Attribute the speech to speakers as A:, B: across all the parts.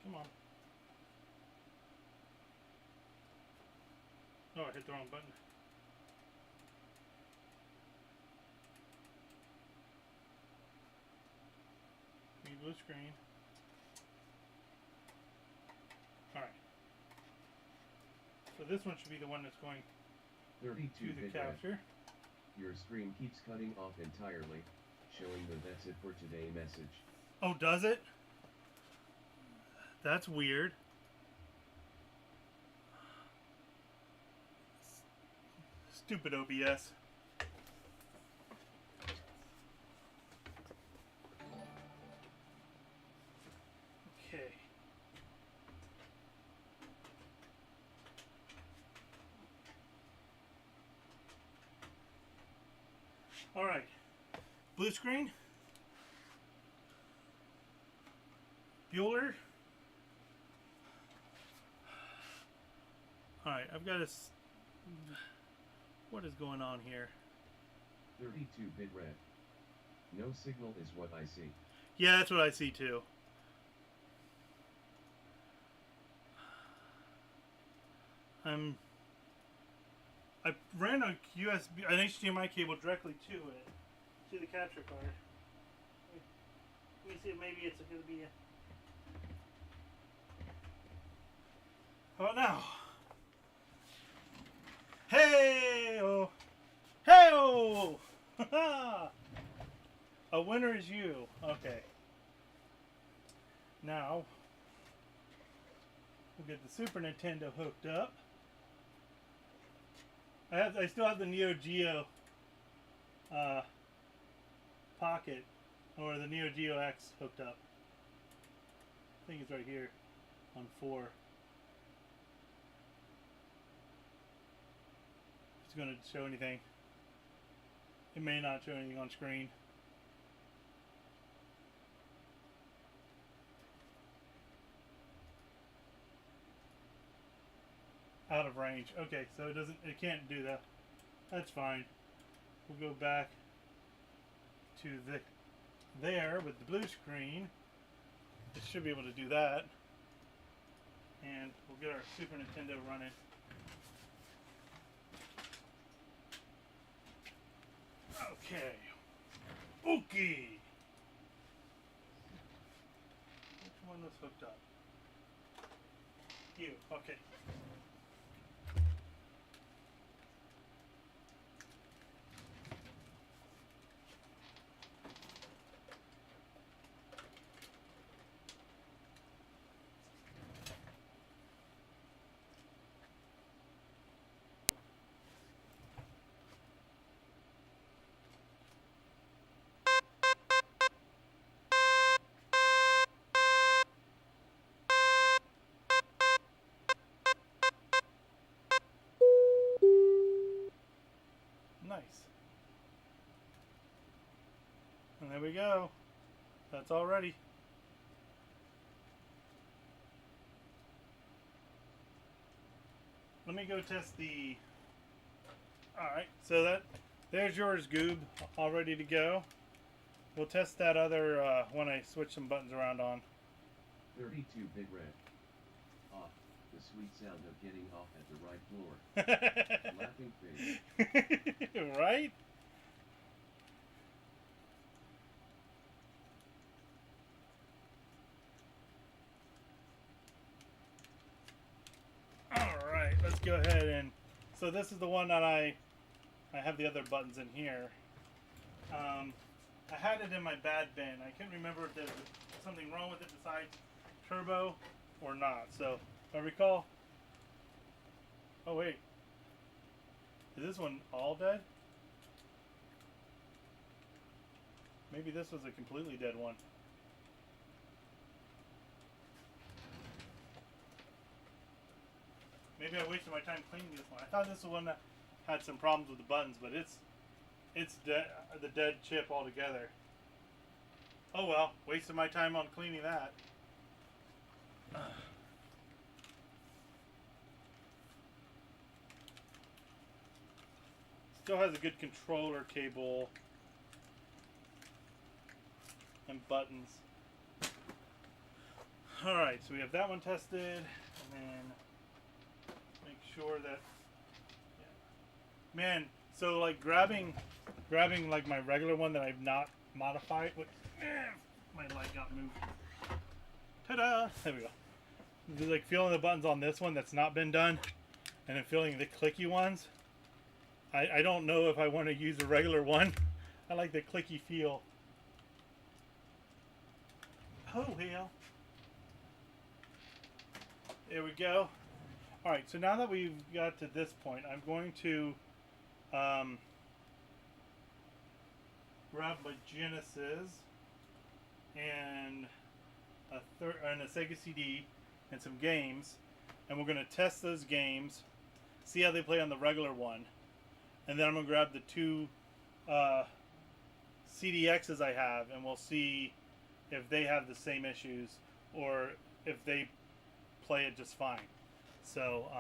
A: Come on. Oh, I hit the wrong button. Need blue screen. Alright. So this one should be the one that's going
B: 32
A: to the capture.
B: Your screen keeps cutting off entirely, showing the "that's it for today" message.
A: Oh, does it? That's weird. Stupid OBS. Okay. All right. Blue screen. Bueller. All right, I've got a. What is going on here?
B: 32-bit red. No signal is what I see.
A: Yeah, that's what I see too. I ran a USB, an HDMI cable directly to it, to the capture card. Let me see if maybe it's going to be a... How about now? Hey-oh! Hey-oh! A winner is you. Okay. Now, we'll get the Super Nintendo hooked up. I still have the Neo Geo Pocket, or the Neo Geo X hooked up. I think it's right here on 4. If it's going to show anything. It may not show anything on screen. Out of range. Okay, so it can't do that. That's fine. We'll go back to there with the blue screen. It should be able to do that. And we'll get our Super Nintendo running. Okay. Okay. Which one was hooked up? You. Okay. Nice. And there we go. That's all ready. Let me go test the... Alright, so there's yours, Goob, all ready to go. We'll test that other when I switch some buttons around on.
B: 32-bit red. Off. The sweet sound of getting off at the right floor. Laughing face.
A: Right? Alright, let's go ahead and... So this is the one that I have the other buttons in here. I had it in my bad bin. I couldn't remember if there was something wrong with it besides turbo or not. So, if I recall... Oh wait. Is this one all dead? Maybe this was a completely dead one. Maybe I wasted my time cleaning this one. I thought this was one that had some problems with the buttons, but it's the dead chip altogether. Oh well, wasted my time on cleaning that. Still has a good controller cable and buttons. Alright, so we have that one tested, and then make sure that, yeah. Man, so like grabbing like my regular one that I've not modified, my light got moved. Ta-da! There we go. Just like feeling the buttons on this one that's not been done, and then feeling the clicky ones. I don't know if I want to use a regular one. I like the clicky feel. Oh hell. There we go. Alright, so now that we've got to this point, I'm going to grab my Genesis and a Sega CD and some games, and we're going to test those games, see how they play on the regular one, and then I'm going to grab the two CDXs I have, and we'll see if they have the same issues or if they play it just fine. So,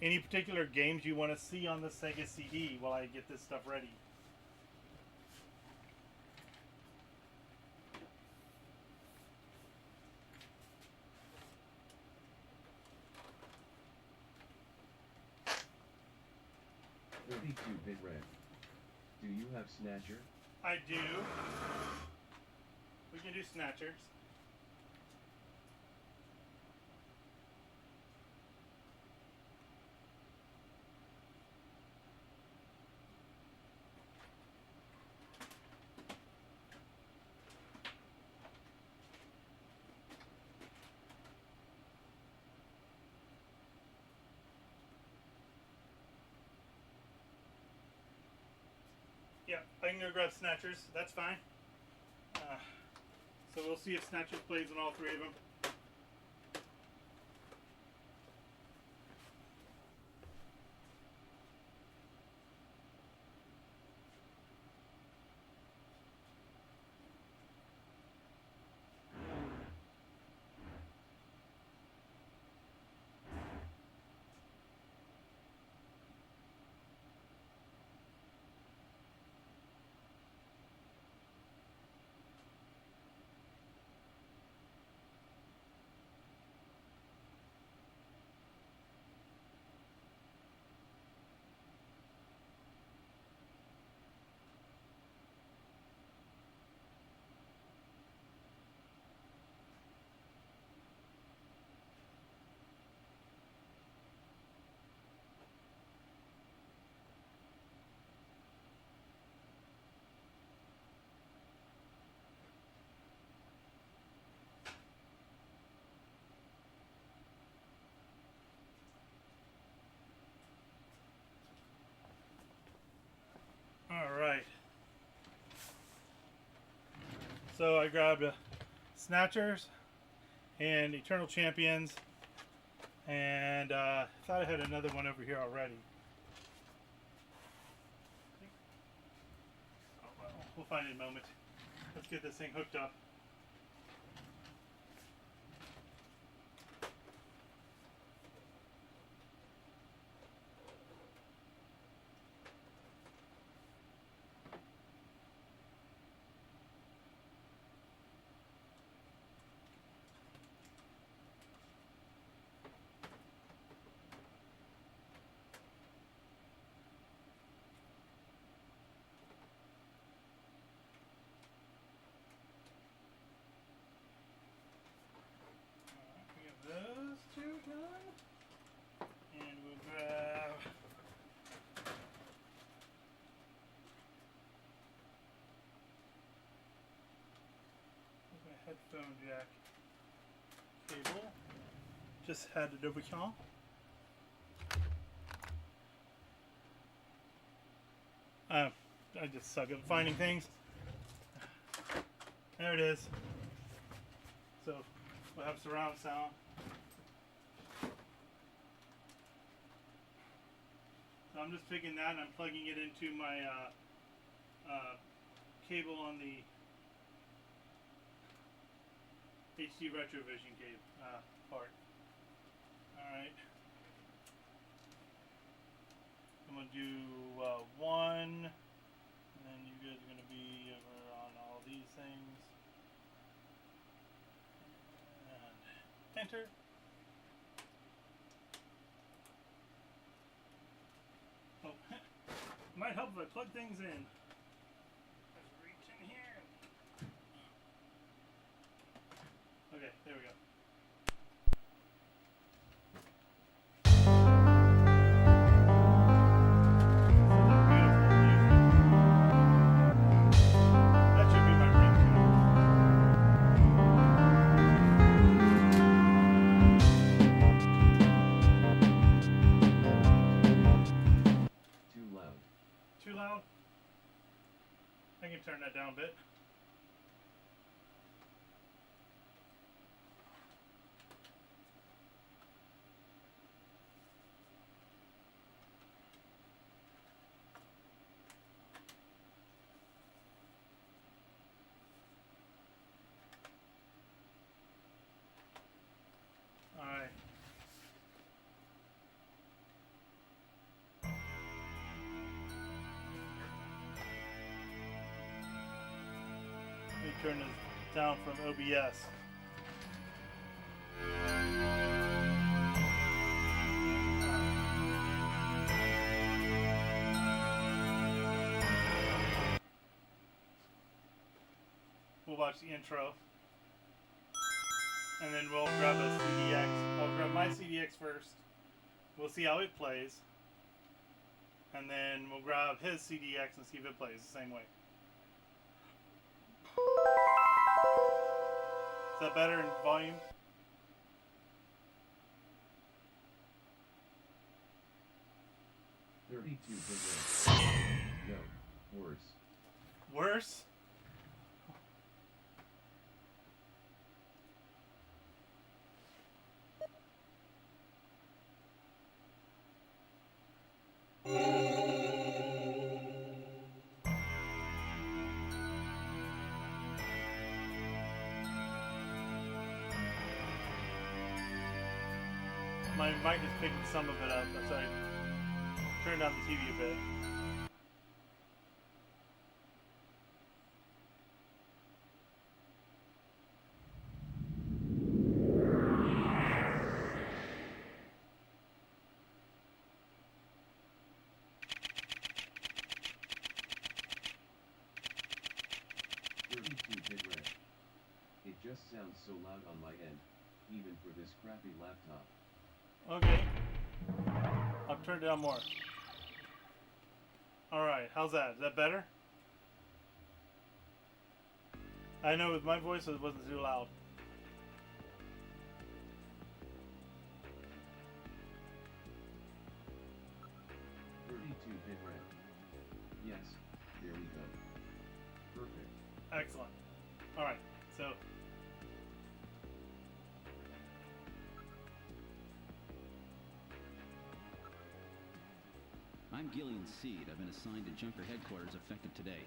A: any particular games you want to see on the Sega CD while I get this stuff ready?
B: Bit red. Do you have Snatcher?
A: I do. We can do Snatchers. Yeah, I can go grab Snatchers. That's fine. So we'll see if Snatchers plays on all three of them. Alright. So I grabbed Snatchers and Eternal Champions, and thought I had another one over here already. Oh, well, we'll find it in a moment. Let's get this thing hooked up. Those two done, and we'll grab my headphone jack cable. Just had it over here. I just suck at finding things. There it is. So we'll have surround sound. So I'm just picking that and I'm plugging it into my cable on the HD Retrovision cable part. Alright. I'm going to do one, and then you guys are going to be over on all these things. And enter? Oh, might help if I plug things in. Just reach in here. Okay, there we go. That should be my ringtone.
B: Too loud.
A: Too loud? I can turn that down a bit. Alright. Let me turn this down from OBS. We'll watch the intro. And then we'll grab a CDX. I'll grab my CDX first. We'll see how it plays. And then we'll grab his CDX and see if it plays the same way. Is that better in volume?
B: $32 big red. No, worse.
A: Worse? My mic is picking some of it up. That's why I turned down the TV a bit.
B: $32 big red. It just sounds so loud on my end, even for this crappy laptop.
A: Okay. I'll turn it down more. Alright, how's that? Is that better? I know with my voice it wasn't too loud.
B: $32 big red. Yes, there we go. Perfect.
A: Excellent. Alright, so
C: I'm Gillian Seed. I've been assigned to Junker headquarters effective today.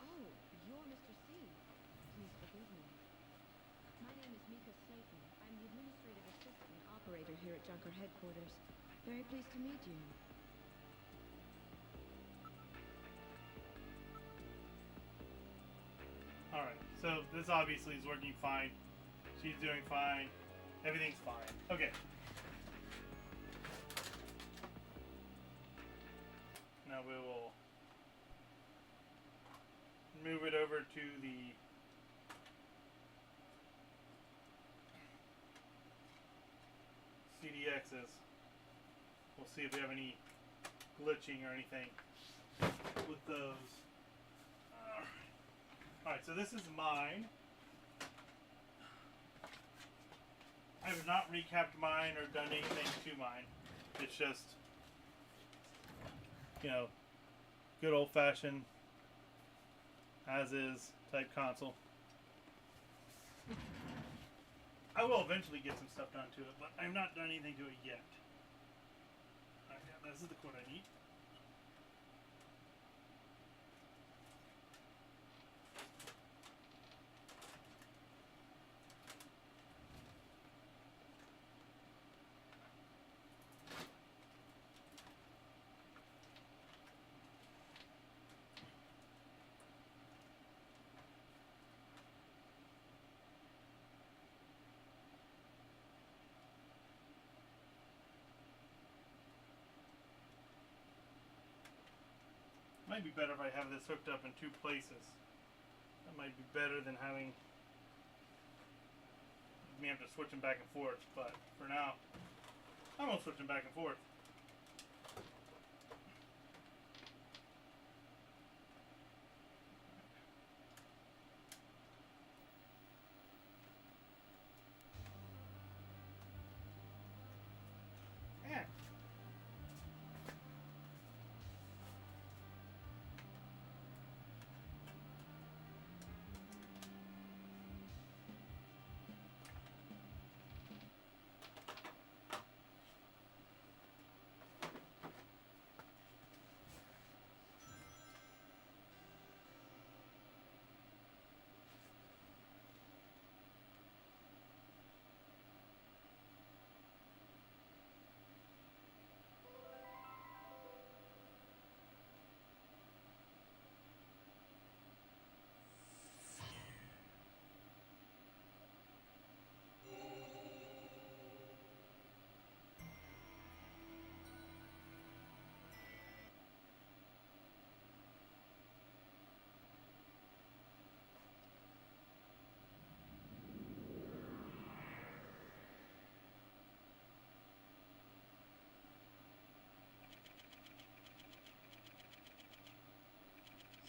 D: Oh, you're Mr. C. Please forgive me. My name is Mika Satan. I'm the administrative assistant and operator here at Junker headquarters. Very pleased to meet you.
A: alright. So this obviously is working fine. She's doing fine. Everything's fine. Okay. Now we will move it over to the CDXs. We'll see if we have any glitching or anything with those. Alright, so this is mine. I have not recapped mine or done anything to mine. It's just, you know, good old fashioned as is type console. I will eventually get some stuff done to it, but I've not done anything to it yet. Alright, yeah, this is the cord I need. Might be better if I have this hooked up in two places. That might be better than having me have to switch them back and forth. But for now, I won't switch them back and forth. Yeah.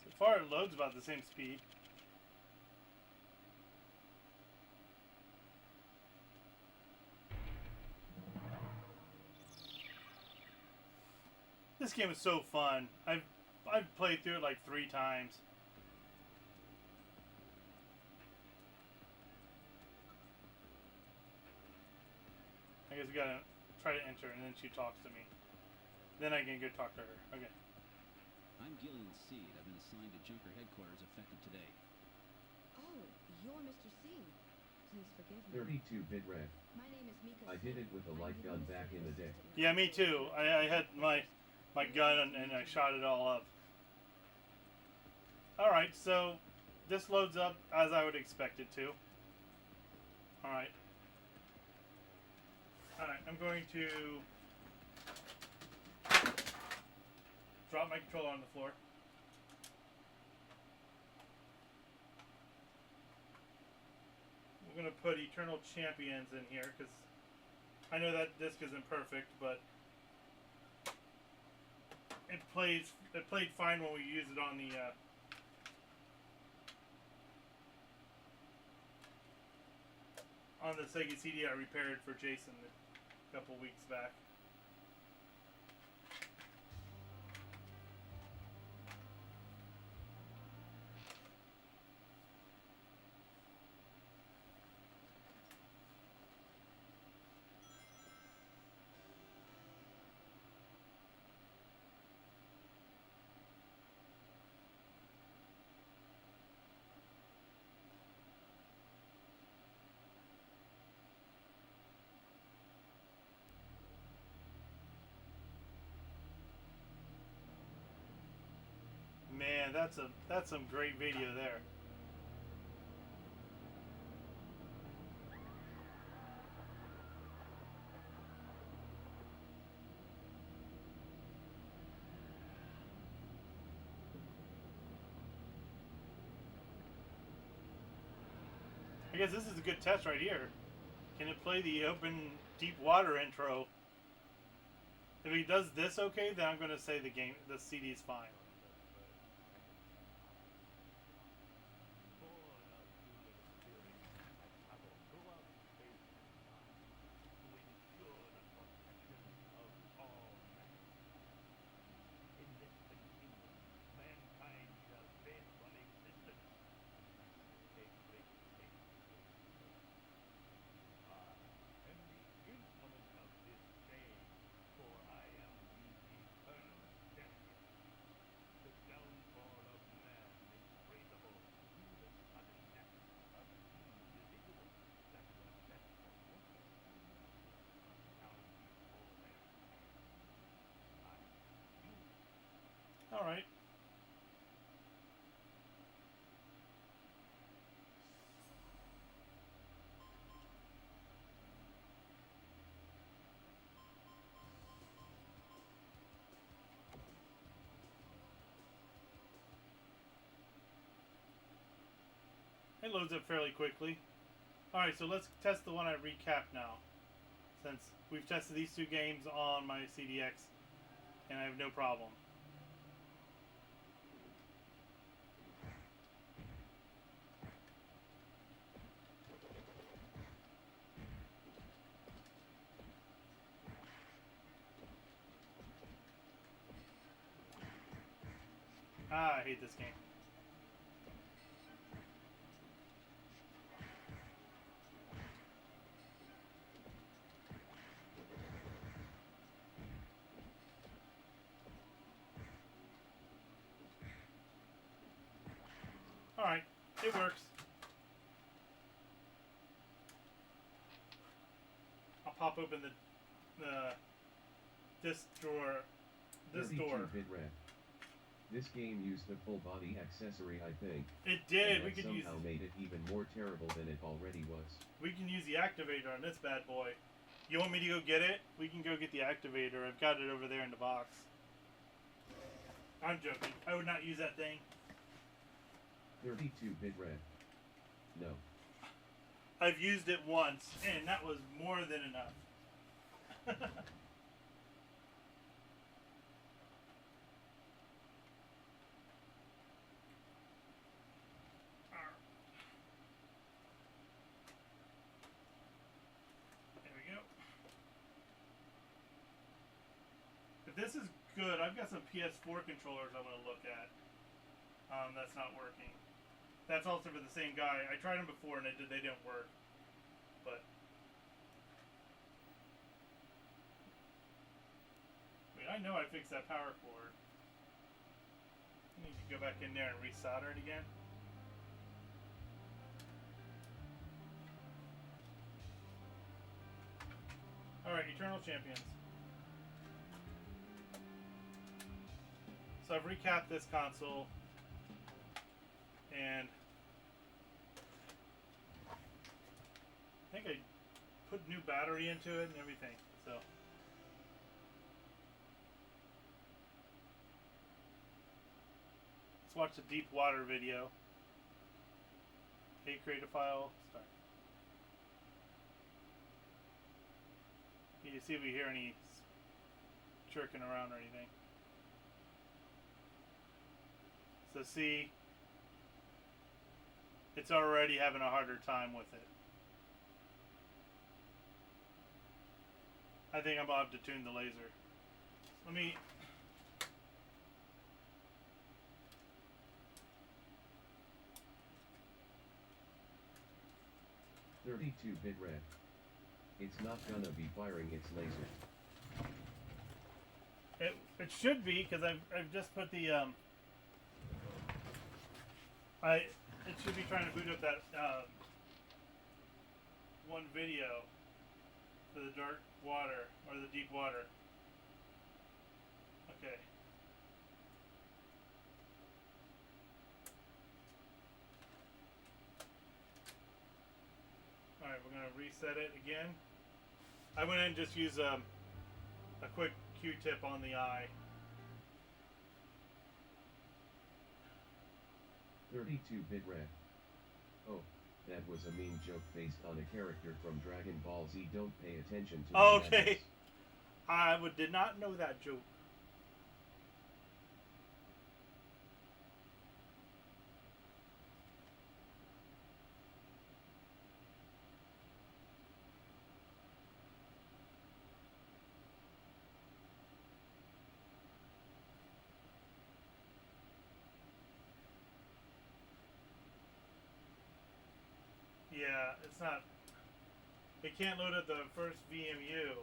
A: So far, it loads about the same speed. This game is so fun. I've played through it like 3 times. I guess we gotta try to enter, and then she talks to me. Then I can go talk to her. Okay.
C: I'm Gillian Seed. I've been assigned to Junker headquarters effective today.
D: Oh, you're Mr. C. Please forgive me.
B: 32-bit red.
D: My name is Mika.
B: I did it with a light gun back in the day.
A: Yeah, me too. I had my gun and I shot it all up. Alright, so this loads up as I would expect it to. Alright. Alright, I'm going to drop my controller on the floor. We're going to put Eternal Champions in here because I know that disc isn't perfect, but it played fine when we used it on the Sega CD I repaired for Jason a couple weeks back. Man, that's some great video there. I guess this is a good test right here. Can it play the open deep water intro? If he does this okay, then I'm going to say the CD is fine. It loads up fairly quickly. Alright, so let's test the one I recapped now. Since we've tested these two games on my CDX, and I have no problem. Ah, I hate this game. Alright, it works. I'll pop open this door. This door.
B: 32-bit red. This game used the full body accessory, I think.
A: It did.
B: And
A: We
B: that
A: could use.
B: somehow made it even more terrible than it already was.
A: We can use the activator on this bad boy. You want me to go get it? We can go get the activator. I've got it over there in the box. I'm joking. I would not use that thing.
B: 32-bit red. No.
A: I've used it once, and that was more than enough. There we go. If this is good, I've got some PS4 controllers I'm going to look at. That's not working. That's also for the same guy. I tried them before and they didn't work. But wait, I know I fixed that power cord. I need to go back in there and resolder it again. Alright, Eternal Champions. So I've recapped this console, and I think I put new battery into it and everything, so. Let's watch the deep water video. Hey, create a file, start. You see if we hear any chirking around or anything. So see, it's already having a harder time with it. I think I'm gonna have to tune the laser. Let me.
B: 32-bit red. It's not gonna be firing its laser.
A: It should be, because I've just put the it should be trying to boot up that one video for the dark water or the deep water. Okay. Alright, we're gonna reset it again. I went in and just used a quick Q-tip on the eye.
B: 32-bit red. Oh, that was a mean joke based on a character from Dragon Ball Z. Don't pay attention to
A: Okay. I did not know that joke. Yeah, it's not. It can't load up the first VMU.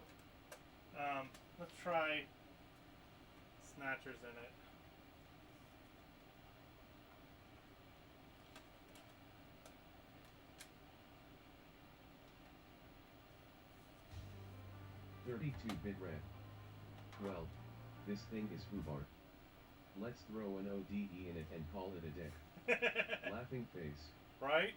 A: Let's try Snatchers in it.
B: .32-bit red. Well, this thing is Hubbard. Let's throw an ODE in it and call it a day. Laughing face.
A: Right?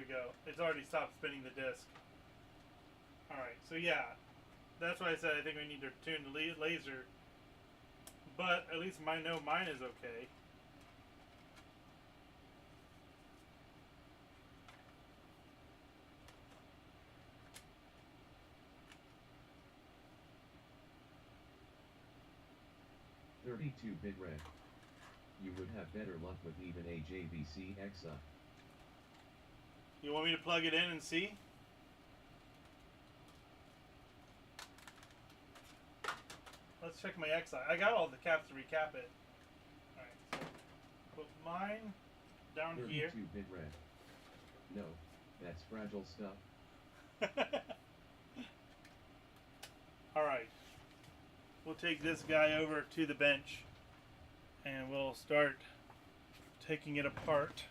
A: we go. It's already stopped spinning the disc. Alright, so yeah. That's why I said I think we need to tune the laser. But at least I know mine is okay.
B: "32-bit red. You would have better luck with even a JVC EXA.
A: You want me to plug it in and see? Let's check my XI. I got all the caps to recap it. Alright, so put mine down here.
B: 32-bit red. No, that's fragile stuff.
A: Alright. We'll take this guy over to the bench and we'll start taking it apart.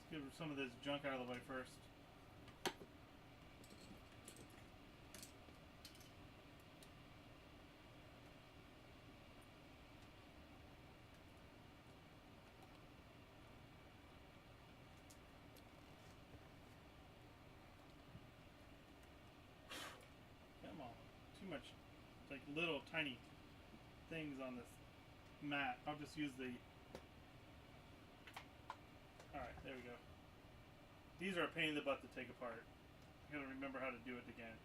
A: Let's get some of this junk out of the way first. Come on. Too much, like little tiny things on this mat. I'll just use the... Alright, there we go. These are a pain in the butt to take apart. I gotta remember how to do it again.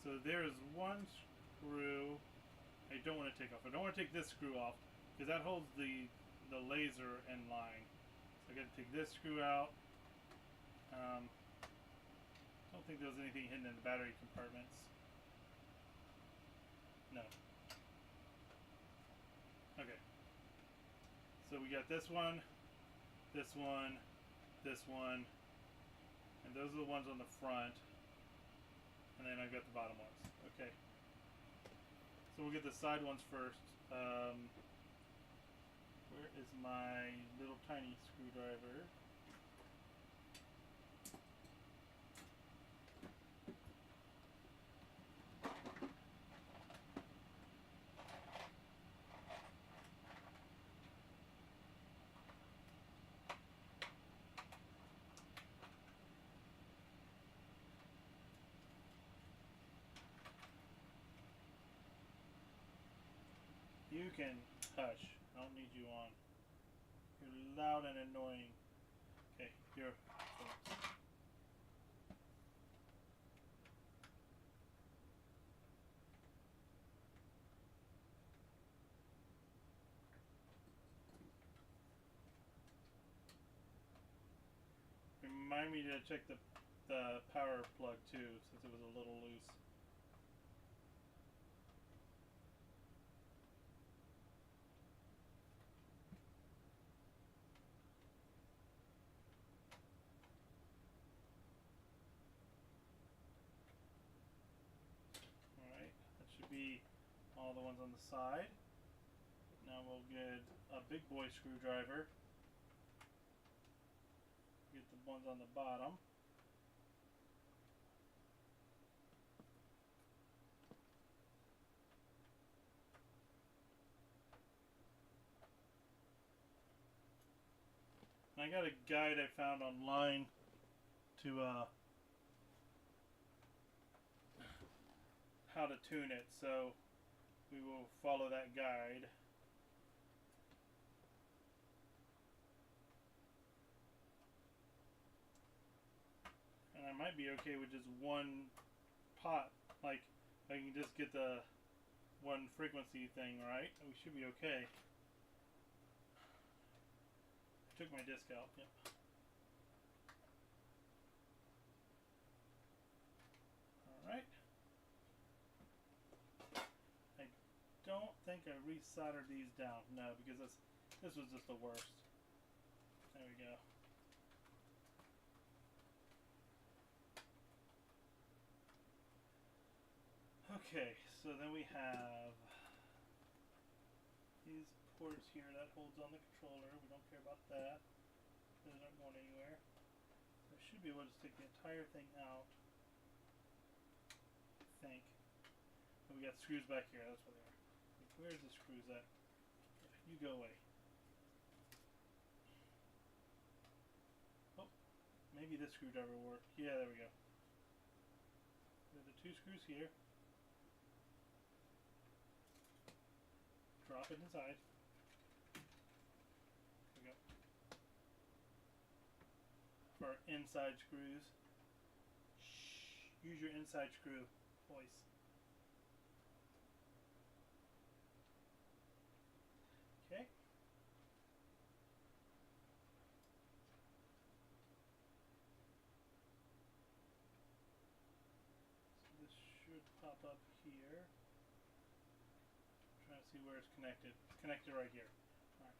A: So there's one screw I don't want to take off. I don't want to take this screw off because that holds the laser in line. So I gotta take this screw out. I don't think there was anything hidden in the battery compartments. No. Okay. So we got this one, this one, this one, and those are the ones on the front. And then I've got the bottom ones. Okay. So we'll get the side ones first. Where is my little tiny screwdriver? You can hush. I don't need you on. You're loud and annoying. Okay, here. Remind me to check the power plug too, since it was a little loose. Be all the ones on the side. Now we'll get a big boy screwdriver. Get the ones on the bottom. And I got a guide I found online to how to tune it, so we will follow that guide. And I might be okay with just one pot, like I can just get the one frequency thing right. We should be okay. I took my disc out. Yep. Alright. Don't think I resoldered these down. No, because this was just the worst. There we go. Okay, so then we have these ports here that holds on the controller. We don't care about that. Those aren't going anywhere. I should be able to take the entire thing out. I think. But we got screws back here. That's what they are. Where's the screws at? You go away. Maybe this screwdriver will work. Yeah, there we go. We have the 2 screws here. Drop it inside. There we go. For our inside screws. Shh. Use your inside screw voice. Okay. So this should pop up here. Trying to see where it's connected. It's connected right here. Alright.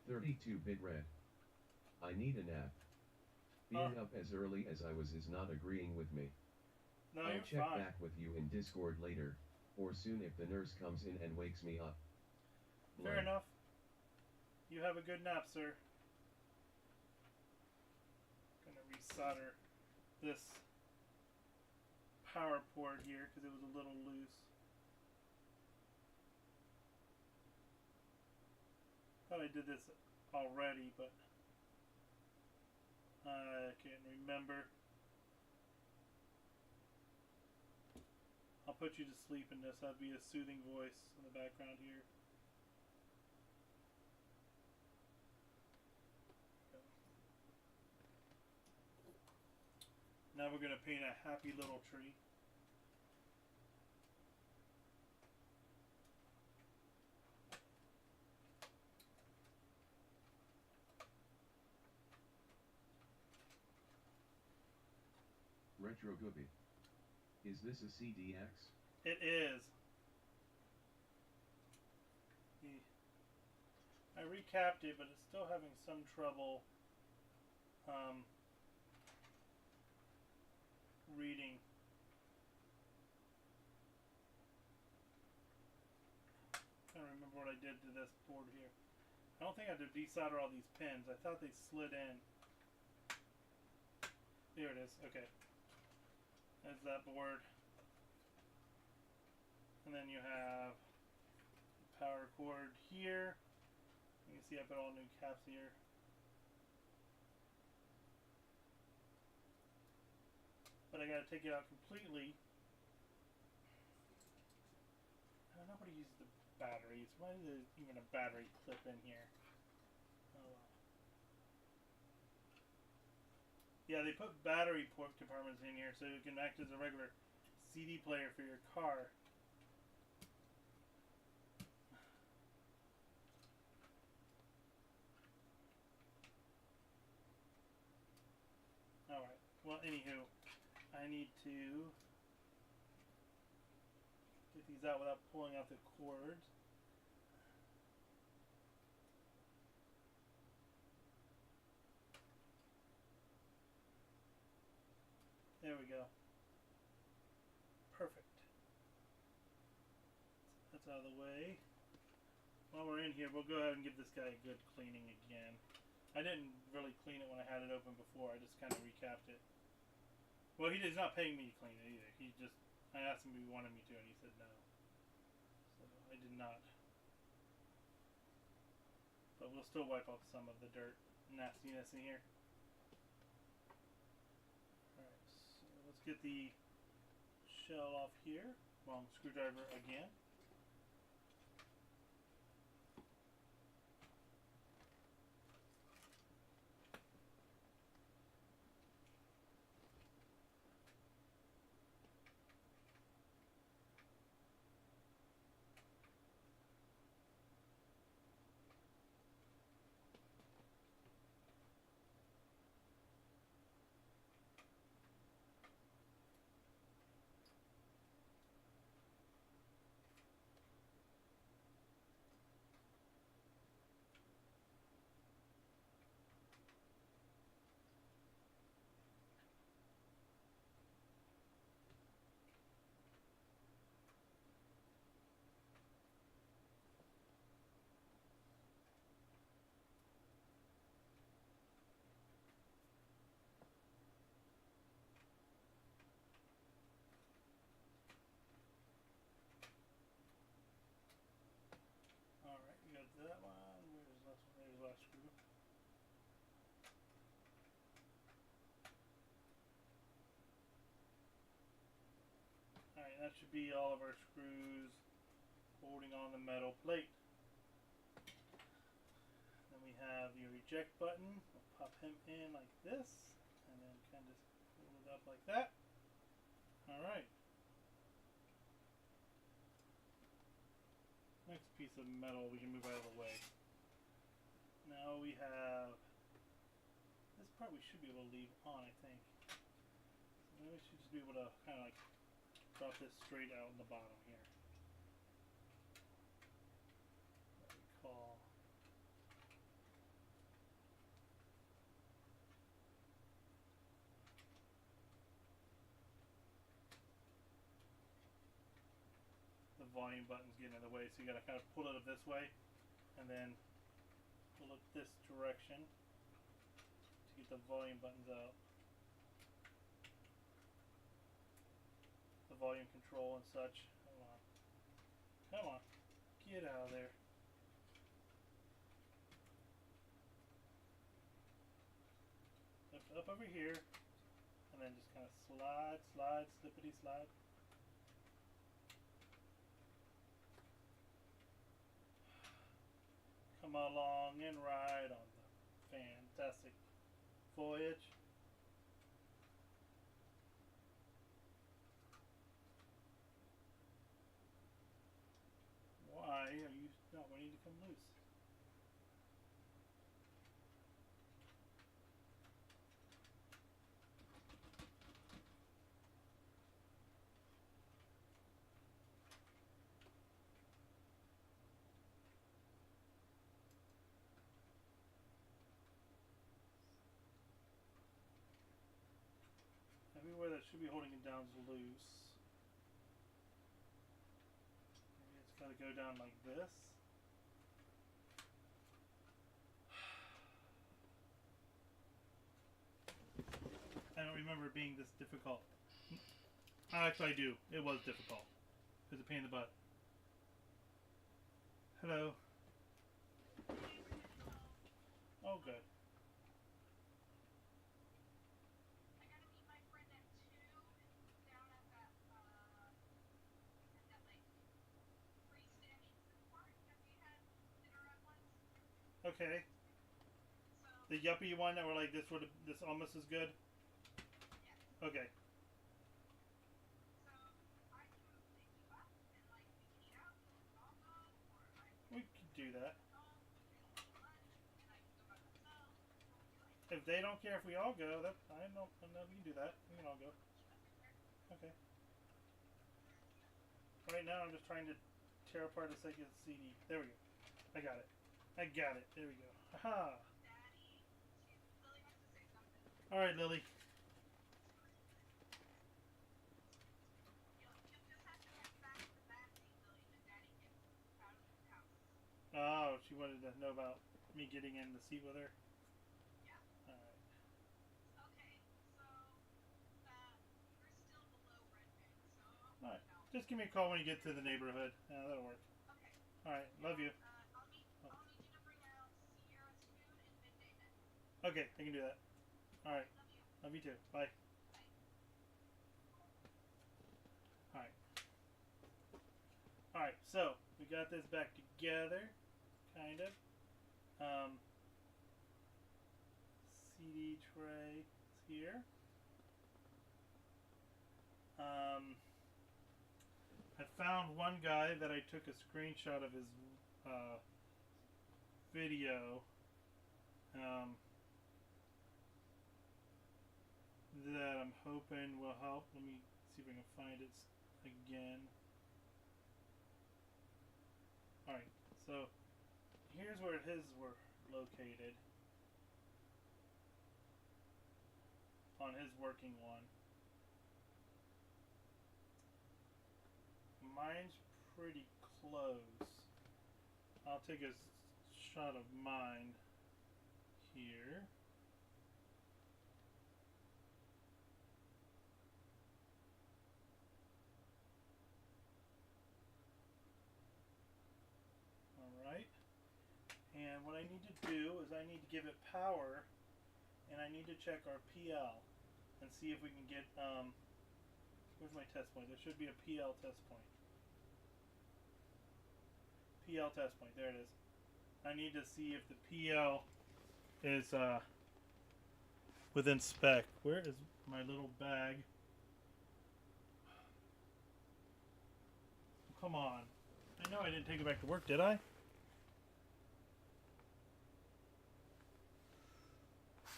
B: 32-bit red. I need a nap. Being up as early as I was is not agreeing with me.
A: No,
B: I'll
A: you're
B: check
A: fine.
B: back with you in Discord later, or soon if the nurse comes in and wakes me up.
A: Fair
B: Blank.
A: enough. You have a good nap, sir. Gonna resolder this power port here because it was a little loose. Thought I did this already, but I can't remember. I'll put you to sleep in this. That'll be a soothing voice in the background here. Now we're going to paint a happy little tree.
B: Retro Guppy. Is this a CDX?
A: It is. I recapped it, but it's still having some trouble reading. I don't remember what I did to this board here. I don't think I had to desolder all these pins. I thought they slid in. There it is. Okay. There's that board. And then you have the power cord here. You can see I put all new caps here. But I gotta take it out completely. Nobody uses the batteries. Why is there even a battery clip in here? Oh well. Yeah, they put battery port compartments in here so it can act as a regular CD player for your car. Alright, well anywho, I need to get these out without pulling out the cords. There we go. Perfect. That's out of the way. While we're in here, we'll go ahead and give this guy a good cleaning again. I didn't really clean it when I had it open before. I just kind of recapped it. Well, he's not paying me to clean it either. He just, I asked him if he wanted me to, and he said no. So I did not. But we'll still wipe off some of the dirt nastiness in here. Alright, so let's get the shell off here. Long screwdriver again. that should be all of our screws holding on the metal plate. Then we have your eject button. We'll pop him in like this, and then kind of hold it up like that. Alright. Next piece of metal we can move out of the way. Now we have this part we should be able to leave on, I think. So then we should just be able to kind of like drop this straight out in the bottom here. What we call the volume button's getting in the way, so you gotta kind of pull it up this way and then pull it this direction to get the volume buttons out. The volume control and such. Come on. Come on. Get out of there. Lift up over here and then just kind of slide, slide, slippity slide. Come along and ride on the fantastic voyage. Why are you not wanting to come loose? Everywhere that should be holding it down is loose. Maybe it's got to go down like this. I don't remember it being this difficult. Actually, I do. It was difficult. It was a pain in the butt. Hello. Oh, good. Okay. The yuppie one that were like this would this almost as good? Okay. We could do that. If they don't care if we all go, that I know we can do that. We can all go. Okay. Right now I'm just trying to tear apart the second CD. There we go. I got it. I got it. There we go. Haha. Alright, Lily. Oh, she wanted to know about me getting in the seat with her?
E: Yeah.
A: Alright.
E: Okay, so you're still below Red Bank, so
A: Alright. Just give me a call when you get to the neighborhood. Yeah, that'll work.
E: okay.
A: Alright, love you.
E: I'll need you to bring out Sierra's food and midday then.
A: Okay, I can do that. Alright.
E: Love you.
A: Love you too. Bye.
E: Bye.
A: Alright. Alright, so we got this back together. Kind of. CD tray is here. I found one guy that I took a screenshot of his video that I'm hoping will help. Let me see if I can find it again. Alright, so here's where his were located on his working one. Mine's pretty close. I'll take a shot of mine here. Alright. And what I need to do is I need to give it power, and I need to check our PL and see if we can get Where's my test point? There should be a PL test point. PL test point. There it is. I need to see if the PL is within spec. Where is my little bag? Come on. I know I didn't take it back to work, did I?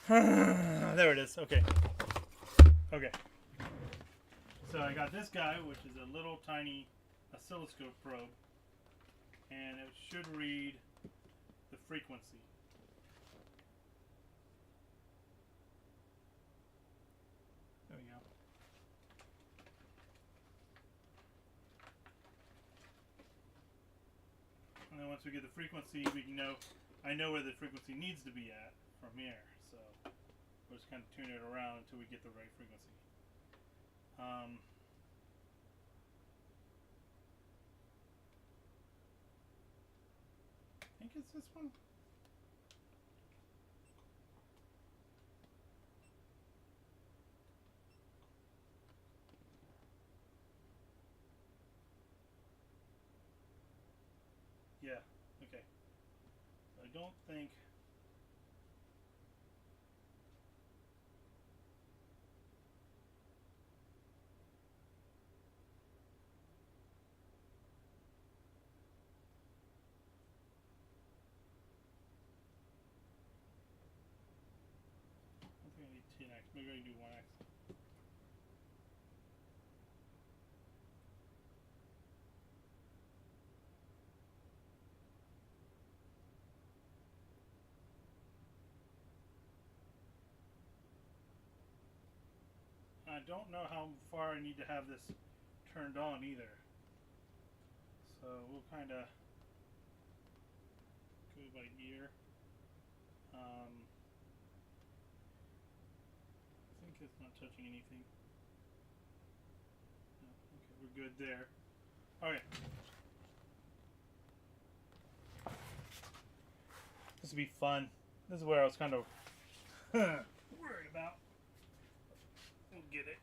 A: There it is. Okay. Okay. So I got this guy, which is a little tiny oscilloscope probe, and it should read the frequency. There we go. And then once we get the frequency, we can know. I know where the frequency needs to be at from here. So we'll just kind of tune it around until we get the right frequency. I think it's this one. Yeah, okay. So I don't think. I think I need 10x. Maybe I can do 1x. I don't know how far I need to have this turned on either. So we'll kind of go by ear. I think it's not touching anything. No, okay, we're good there. Okay. This will be fun. This is where I was kind of worried about. We'll get it.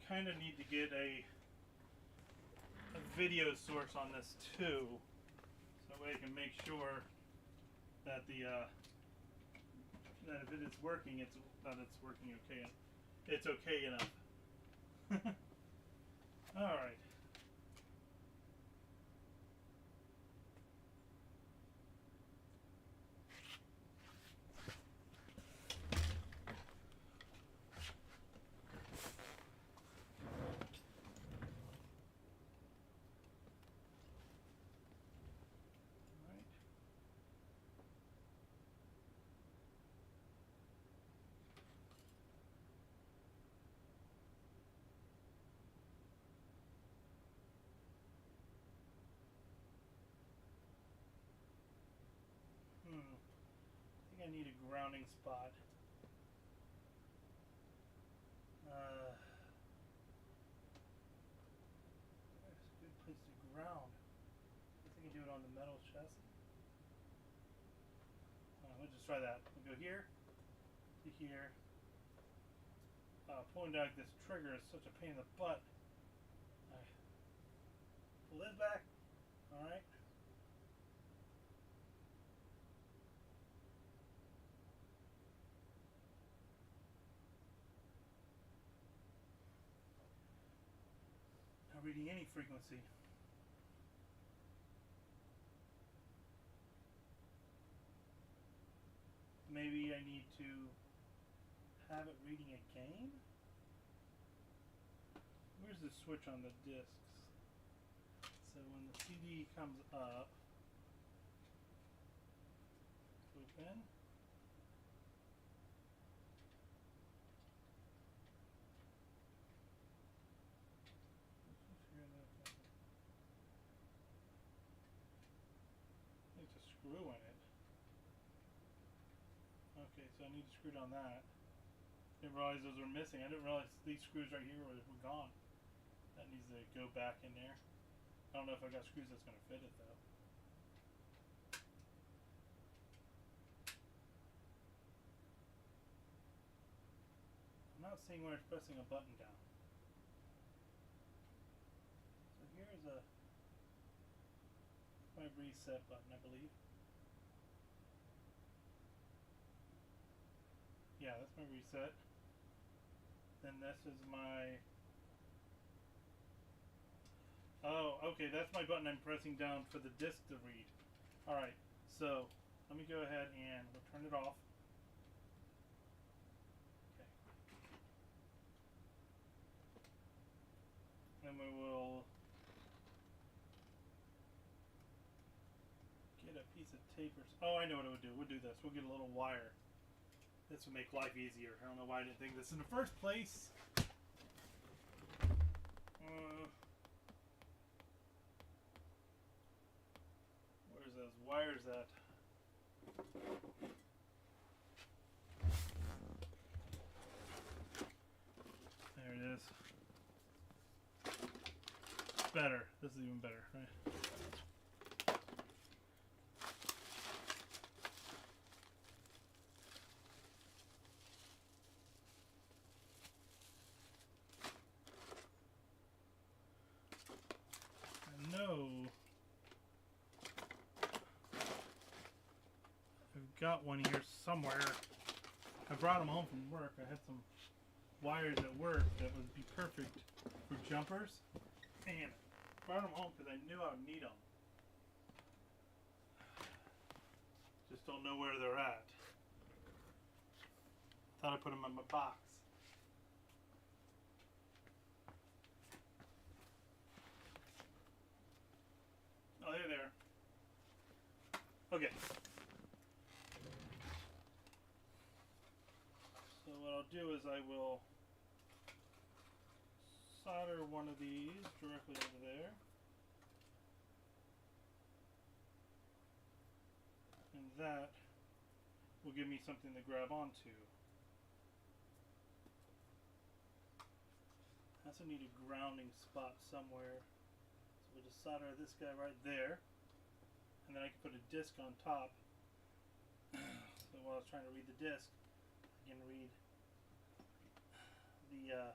A: I kind of need to get a video source on this too, so that way I can make sure that the that if it is working, it's working okay. It's okay enough. All right. I think I need a grounding spot. There's a good place to ground. I think I can do it on the metal chassis. We'll just try that. We'll go here to here. Pulling down this trigger is such a pain in the butt. Pull this back. Alright. Not reading any frequency. Maybe I need to have it reading a game? Where's the switch on the discs? So when the CD comes up, open. There's a screw in it. Okay, so I need to screw down that. Didn't realize those were missing. I didn't realize these screws right here were gone. That needs to go back in there. I don't know if I got screws that's going to fit it though. I'm not seeing where it's pressing a button down. So here's my reset button, I believe. Yeah, that's my reset. Then this is my... Oh, okay, that's my button I'm pressing down for the disc to read. Alright, so let me go ahead and we'll turn it off. Okay. And we will get a piece of tape or... Oh, I know what it would do. We'll do this. We'll get a little wire. This would make life easier. I don't know why I didn't think of this in the first place. Where's those wires at? There it is. Better. This is even better, right? No. I've got one here somewhere. I brought them home from work. I had some wires at work that would be perfect for jumpers. And I brought them home because I knew I would need them. Just don't know where they're at. Thought I put them in my box. Oh, they're there. Okay. So what I'll do is I will solder one of these directly over there. And that will give me something to grab onto. I also need a grounding spot somewhere. So we'll just solder this guy right there. And then I can put a disc on top. So while I was trying to read the disc, I can read the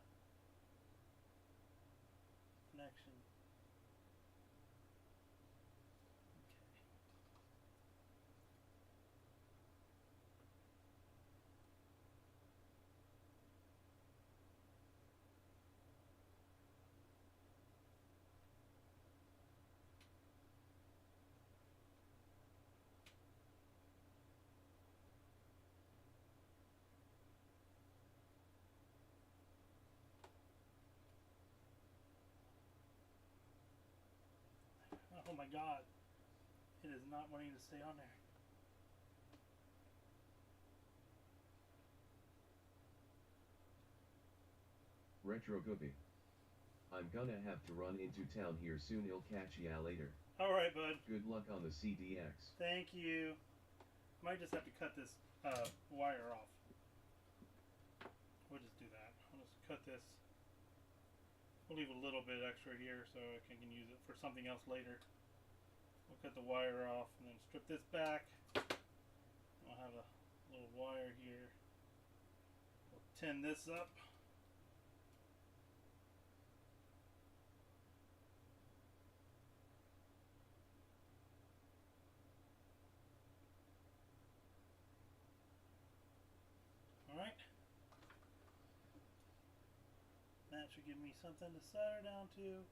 A: connection. Oh my god, it is not wanting to stay on there.
B: Retro Goopy. I'm gonna have to run into town here soon. I'll catch ya later.
A: Alright, bud.
B: Good luck on the CDX.
A: Thank you. Might just have to cut this wire off. We'll just do that. I'll just cut this. We'll leave a little bit extra here so I can use it for something else later. We'll cut the wire off and then strip this back. I'll have a little wire here. We'll tin this up. Alright. That should give me something to solder down to.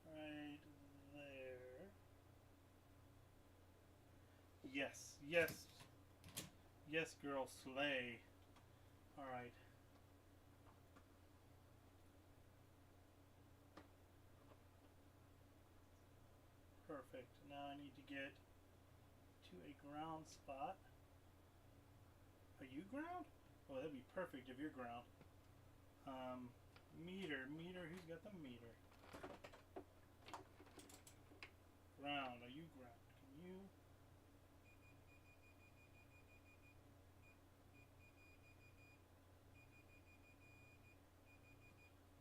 A: Right there. Yes, yes. Yes, girl, slay. Alright. Perfect. Now I need to get to a ground spot. Are you ground? Oh, that'd be perfect if you're ground. Meter, who's got the meter? Ground, are you ground? Can you?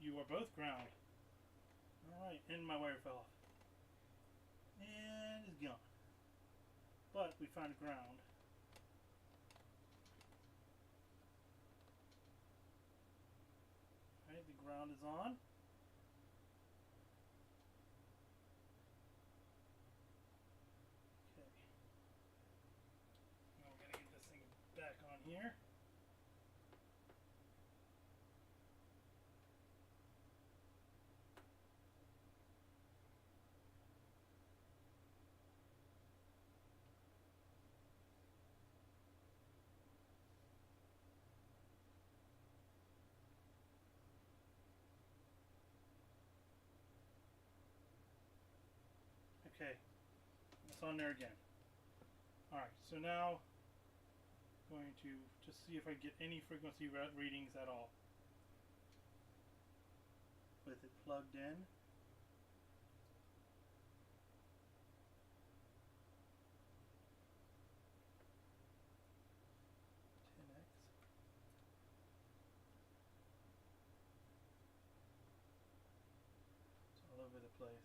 A: You are both ground. Alright. Right, and my wire fell off. And it's gone. But we found ground. Alright, the ground is on. Okay. Now we're gonna get this thing back on here. Okay, it's on there again. Alright, so now I'm going to just see if I get any frequency readings at all with it plugged in. It's all over the place.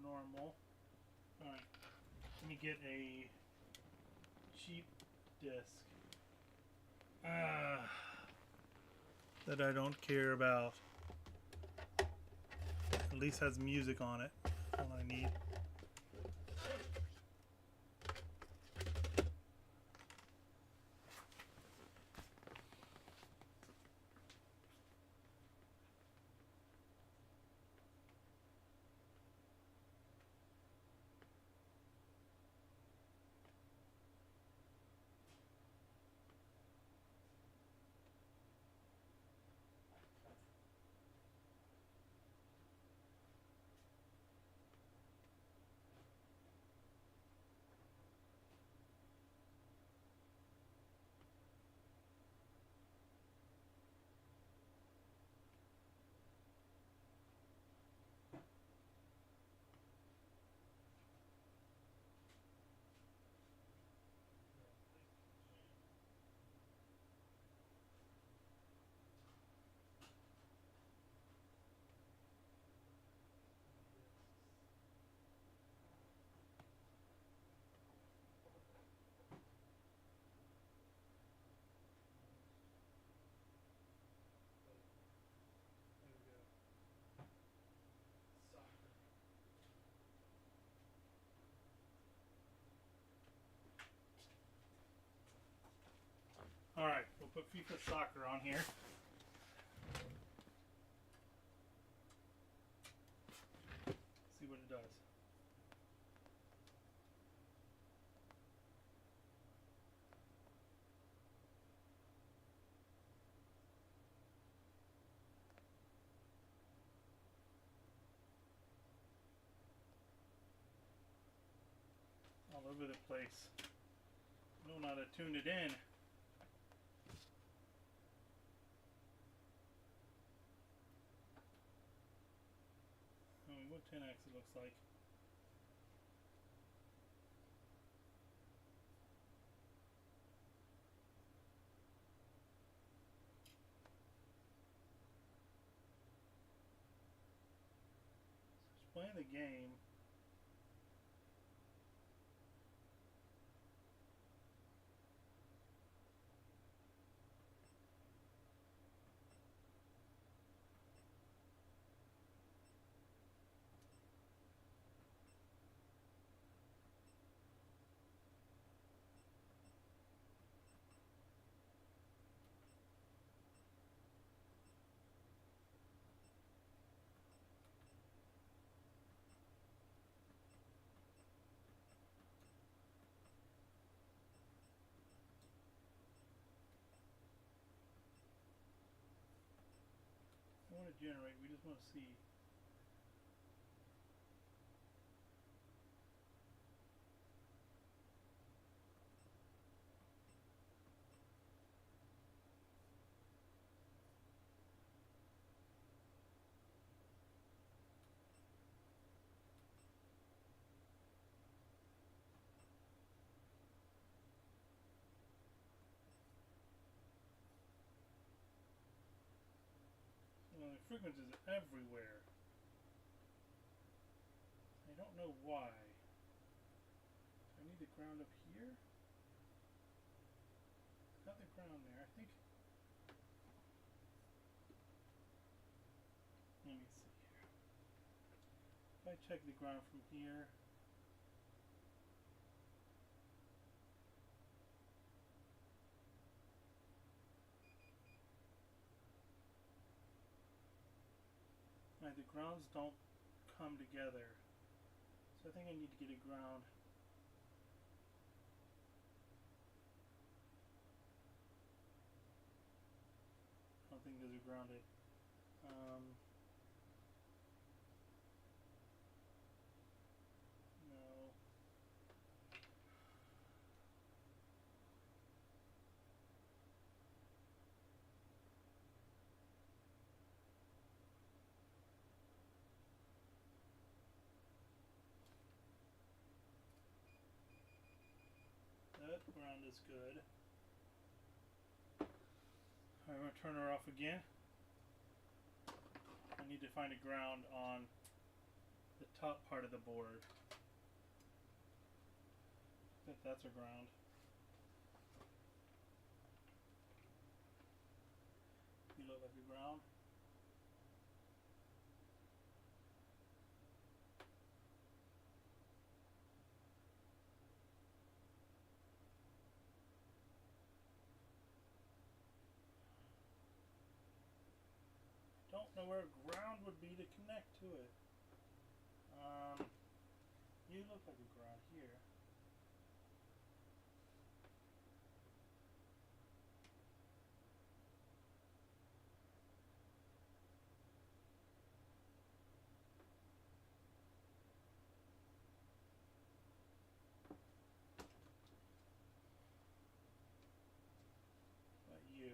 A: Normal. Alright, let me get a cheap disc that I don't care about. At least has music on it. All I need. Alright, we'll put FIFA Soccer on here. See what it does. All over the place. I don't know how to tune it in. I mean, what 10x it looks like. So it's playing the game. want to generate. We just want to see. Well, the frequencies are everywhere. I don't know why. Do I need the ground up here? Got the ground there, I think. Let me see here. If I check the ground from here. Right, the grounds don't come together. So I think I need to get a ground. I don't think those are grounded. No. That ground is good. Alright, I'm going to turn her off again. I need to find a ground on the top part of the board. I think that's a ground. You look like a ground. Don't know where ground would be to connect to it. You look like a ground here. What about you?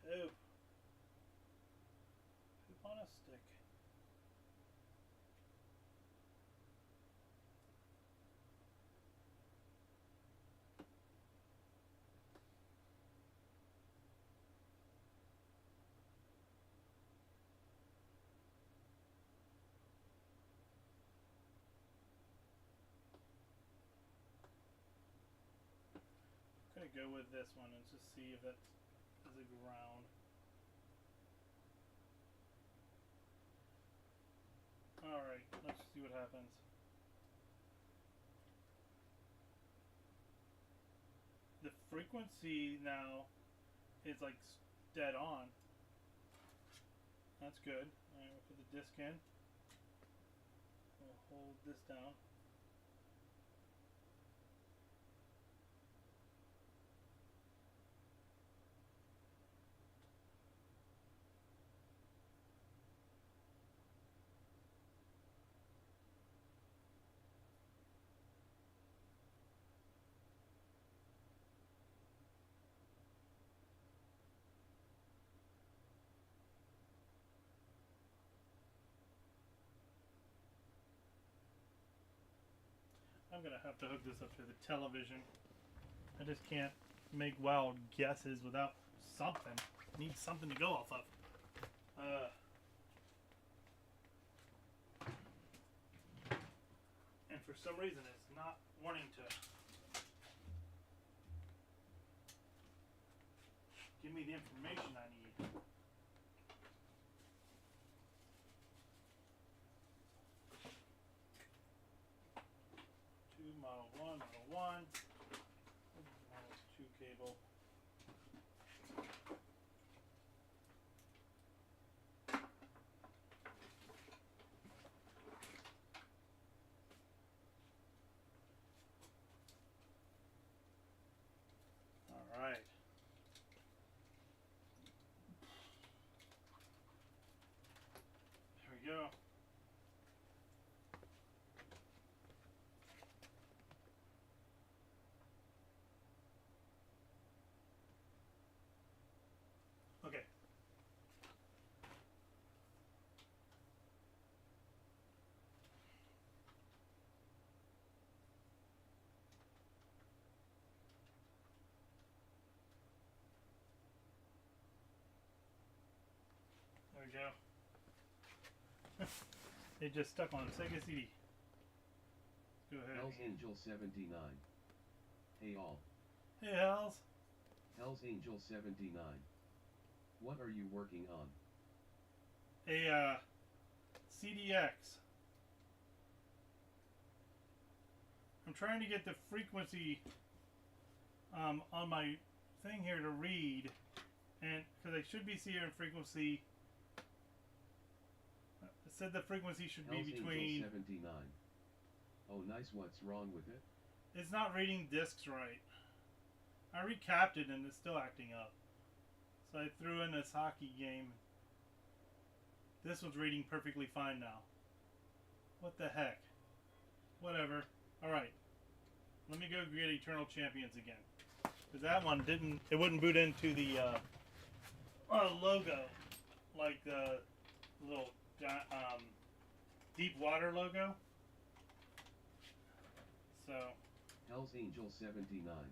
A: Poop. Poop on a stick. I'm gonna go with this one and just see if that is a ground. Alright, let's see what happens. The frequency now is like dead on. That's good. Alright, we'll put the disc in. We'll hold this down. I'm gonna have to hook this up to the television. I just can't make wild guesses without something. I need something to go off of. And for some reason it's not wanting to give me the information I need. Model 1, Model 1, Model 2 cable. It just stuck on Sega CD. Go ahead.
B: Hell's Angel 79. Hey all.
A: Hey, Hells.
B: Hell's Angel 79. What are you working on?
A: A CDX. I'm trying to get the frequency on my thing here to read, and because I should be seeing frequency. It said the frequency should be
B: Hell's
A: between.
B: Angel 79. Oh nice, what's wrong with it?
A: It's not reading discs right. I recapped it and it's still acting up. So I threw in this hockey game. This one's reading perfectly fine now. What the heck? Whatever. Alright. Let me go get Eternal Champions again. Because that one didn't, it wouldn't boot into the logo. Like the little deep water logo. So.
B: Hell's Angel 79.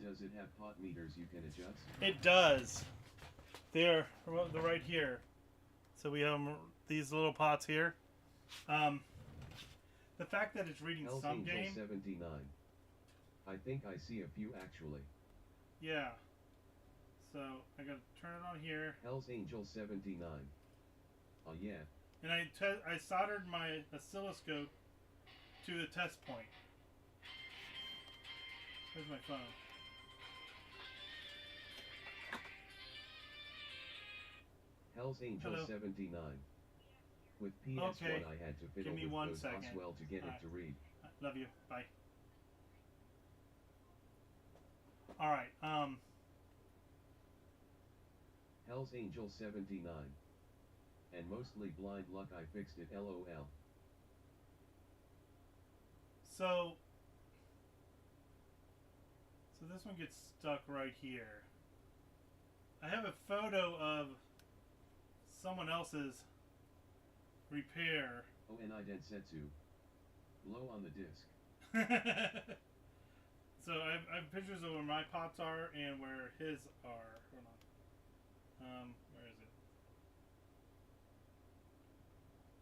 B: Does it have pot meters you can adjust?
A: It does. They're right here. So we have these little pots here. The fact that it's reading
B: Hell's
A: some
B: Angel
A: game.
B: 79. I think I see a few actually.
A: Yeah. So I gotta turn it on here.
B: Hell's Angel 79. Oh yeah.
A: And I soldered my oscilloscope to the test point. Where's my phone?
B: Hell's Angel
A: Hello.
B: 79. With PS1
A: Okay.
B: I had to
A: Give
B: fiddle
A: me
B: with
A: 1
B: those
A: second.
B: Oswell to get
A: Alright.
B: it to read.
A: Love you. Bye. Alright,
B: Hell's Angel 79. And mostly blind luck I fixed it LOL.
A: so this one gets stuck right here. I have a photo of someone else's repair.
B: Oh and I densetsu. Low on the disc.
A: So I have pictures of where my pots are and where his are. Hold on. Where is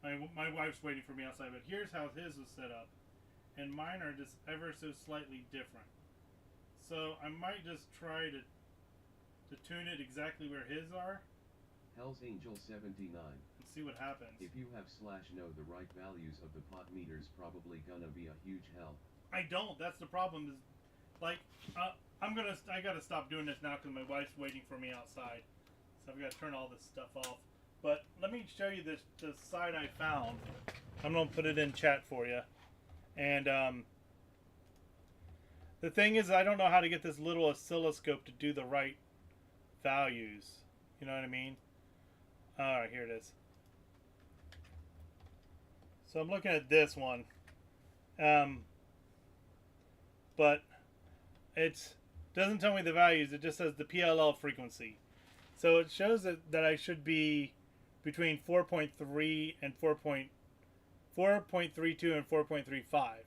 A: it? My wife's waiting for me outside, but here's how his was set up. And mine are just ever so slightly different. So I might just try to tune it exactly where his are
B: Hell's Angel 79.
A: and see what happens.
B: If you have /know the right values of the pot meters, probably gonna be a huge hell.
A: I don't. That's the problem. Is like I gotta stop doing this now because my wife's waiting for me outside. So I've got to turn all this stuff off. But let me show you the site I found. I'm gonna put it in chat for you. And the thing is, I don't know how to get this little oscilloscope to do the right values. You know what I mean? All right, here it is. So I'm looking at this one. But it doesn't tell me the values. It just says the PLL frequency. So it shows that I should be between 4.3 and 4.32 and 4.35.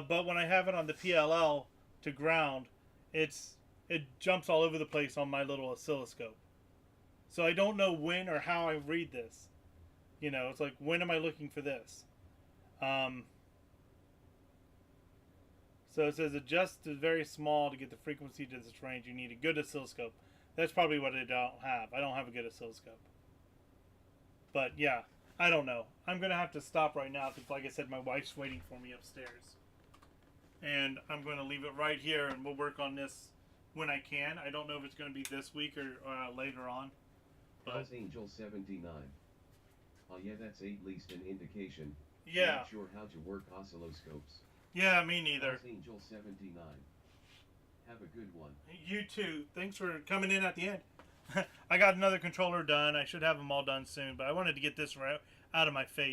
A: But when I have it on the PLL to ground, it jumps all over the place on my little oscilloscope. So I don't know when or how I read this. You know, it's like, when am I looking for this? So it says adjust to very small to get the frequency to this range. You need a good oscilloscope. That's probably what I don't have. I don't have a good oscilloscope. But yeah, I don't know. I'm going to have to stop right now because, like I said, my wife's waiting for me upstairs. And I'm going to leave it right here and we'll work on this when I can. I don't know if it's going to be this week or later on. But
B: Hell's Angel 79. Oh yeah, that's at least an indication.
A: yeah.
B: Not sure how to work oscilloscopes.
A: Yeah, me neither.
B: Hell's Angel 79. Have a good one.
A: You too. Thanks for coming in at the end. I got another controller done. I should have them all done soon, but I wanted to get this right out of my face.